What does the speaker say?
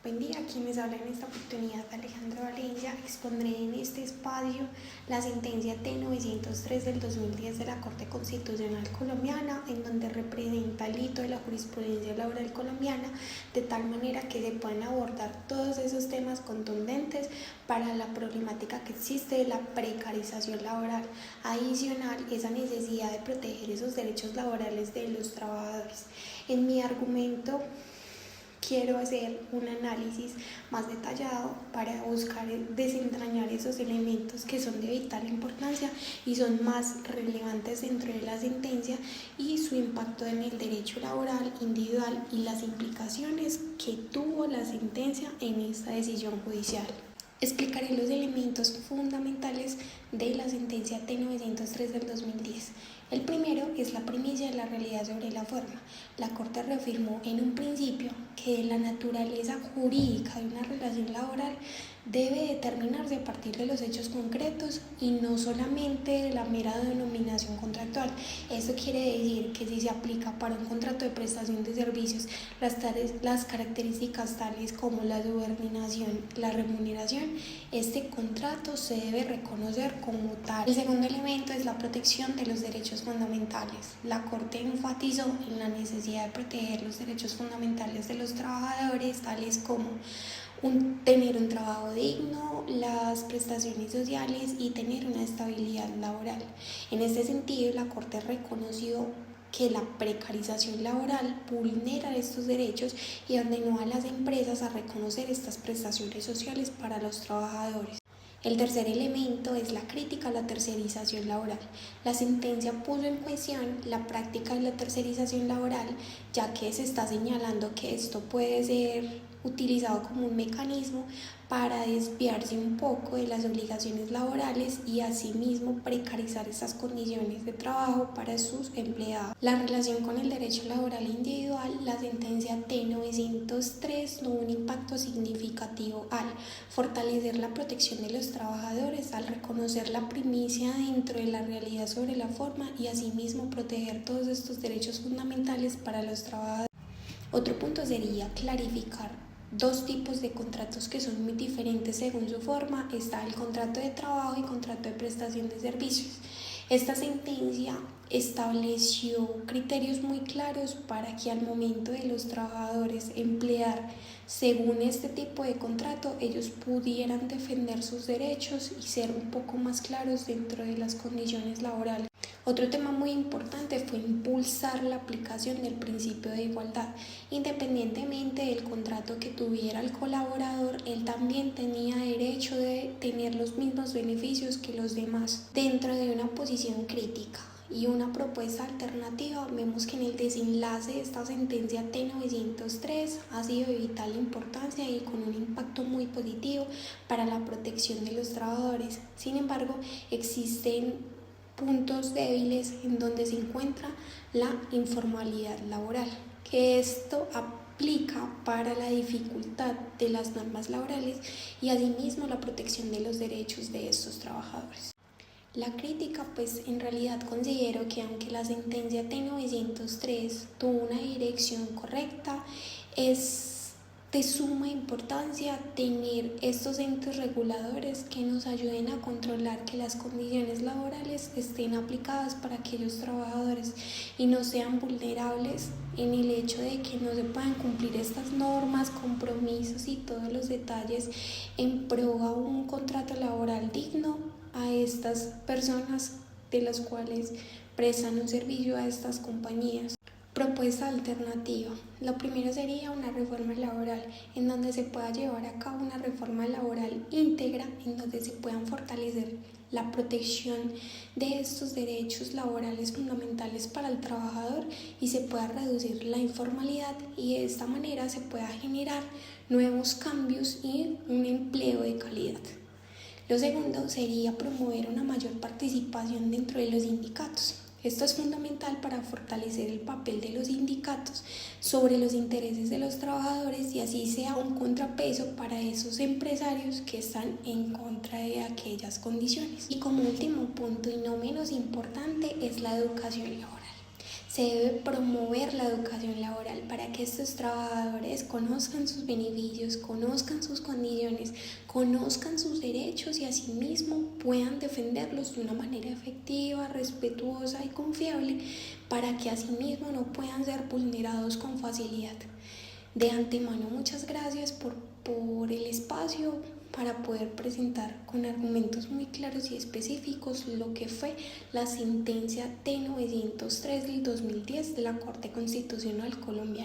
Buen día, quienes hablan en esta oportunidad, Alejandra Valencia. Expondré en este espacio la sentencia T-903 del 2010 de la Corte Constitucional Colombiana, en donde representa el hito de la jurisprudencia laboral colombiana, de tal manera que se puedan abordar todos esos temas contundentes para la problemática que existe de la precarización laboral. Adicional, esa necesidad de proteger esos derechos laborales de los trabajadores. En mi argumento, quiero hacer un análisis más detallado para buscar desentrañar esos elementos que son de vital importancia y son más relevantes dentro de la sentencia y su impacto en el derecho laboral individual y las implicaciones que tuvo la sentencia en esta decisión judicial. Explicaré los elementos fundamentales de la sentencia T-903 del 2010. El primero es la primicia de la realidad sobre la forma. La Corte reafirmó en un principio que la naturaleza jurídica de una relación laboral debe determinarse a partir de los hechos concretos y no solamente de la mera denominación contractual. Esto quiere decir que si se aplica para un contrato de prestación de servicios las características tales como la subordinación, la remuneración, este contrato se debe reconocer como tal. El segundo elemento es la protección de los derechos fundamentales. La Corte enfatizó en la necesidad de proteger los derechos fundamentales de los trabajadores, tales como tener un trabajo digno, las prestaciones sociales y tener una estabilidad laboral. En este sentido, la Corte reconoció que la precarización laboral vulnera estos derechos y ordenó a las empresas a reconocer estas prestaciones sociales para los trabajadores. El tercer elemento es la crítica a la tercerización laboral. La sentencia puso en cuestión la práctica de la tercerización laboral, ya que se está señalando que esto puede ser utilizado como un mecanismo para desviarse un poco de las obligaciones laborales y asimismo precarizar estas condiciones de trabajo para sus empleados. La relación con el derecho laboral individual, la sentencia T-903 tuvo un impacto significativo al fortalecer la protección de los trabajadores, al reconocer la primicia dentro de la realidad sobre la forma y asimismo proteger todos estos derechos fundamentales para los trabajadores. Otro punto sería clarificar dos tipos de contratos que son muy diferentes según su forma. Está el contrato de trabajo y contrato de prestación de servicios. Esta sentencia estableció criterios muy claros para que al momento de los trabajadores emplear según este tipo de contrato, ellos pudieran defender sus derechos y ser un poco más claros dentro de las condiciones laborales. Otro tema muy importante fue impulsar la aplicación del principio de igualdad. Independientemente del contrato que tuviera el colaborador, él también tenía derecho de tener los mismos beneficios que los demás. Dentro de una posición crítica y una propuesta alternativa, vemos que en el desenlace de esta sentencia T-903 ha sido de vital importancia y con un impacto muy positivo para la protección de los trabajadores. Sin embargo, existen puntos débiles en donde se encuentra la informalidad laboral, que esto aplica para la dificultad de las normas laborales y asimismo la protección de los derechos de estos trabajadores. La crítica, pues en realidad considero que aunque la sentencia T-903 tuvo una dirección correcta, es de suma importancia tener estos entes reguladores que nos ayuden a controlar que las condiciones laborales estén aplicadas para aquellos trabajadores y no sean vulnerables en el hecho de que no se puedan cumplir estas normas, compromisos y todos los detalles en pro a un contrato laboral digno a estas personas de las cuales prestan un servicio a estas compañías. Propuesta alternativa. Lo primero sería una reforma laboral en donde se pueda llevar a cabo una reforma laboral íntegra en donde se puedan fortalecer la protección de estos derechos laborales fundamentales para el trabajador y se pueda reducir la informalidad y de esta manera se pueda generar nuevos cambios y un empleo de calidad. Lo segundo sería promover una mayor participación dentro de los sindicatos. Esto es fundamental para fortalecer el papel de los sindicatos sobre los intereses de los trabajadores y así sea un contrapeso para esos empresarios que están en contra de aquellas condiciones. Y como último punto y no menos importante es la educación laboral. Se debe promover la educación laboral para que estos trabajadores conozcan sus beneficios, conozcan sus condiciones, conozcan sus derechos y asimismo puedan defenderlos de una manera efectiva, respetuosa y confiable para que asimismo no puedan ser vulnerados con facilidad. De antemano, muchas gracias por el espacio para poder presentar con argumentos muy claros y específicos lo que fue la sentencia T903 del 2010 de la Corte Constitucional Colombiana.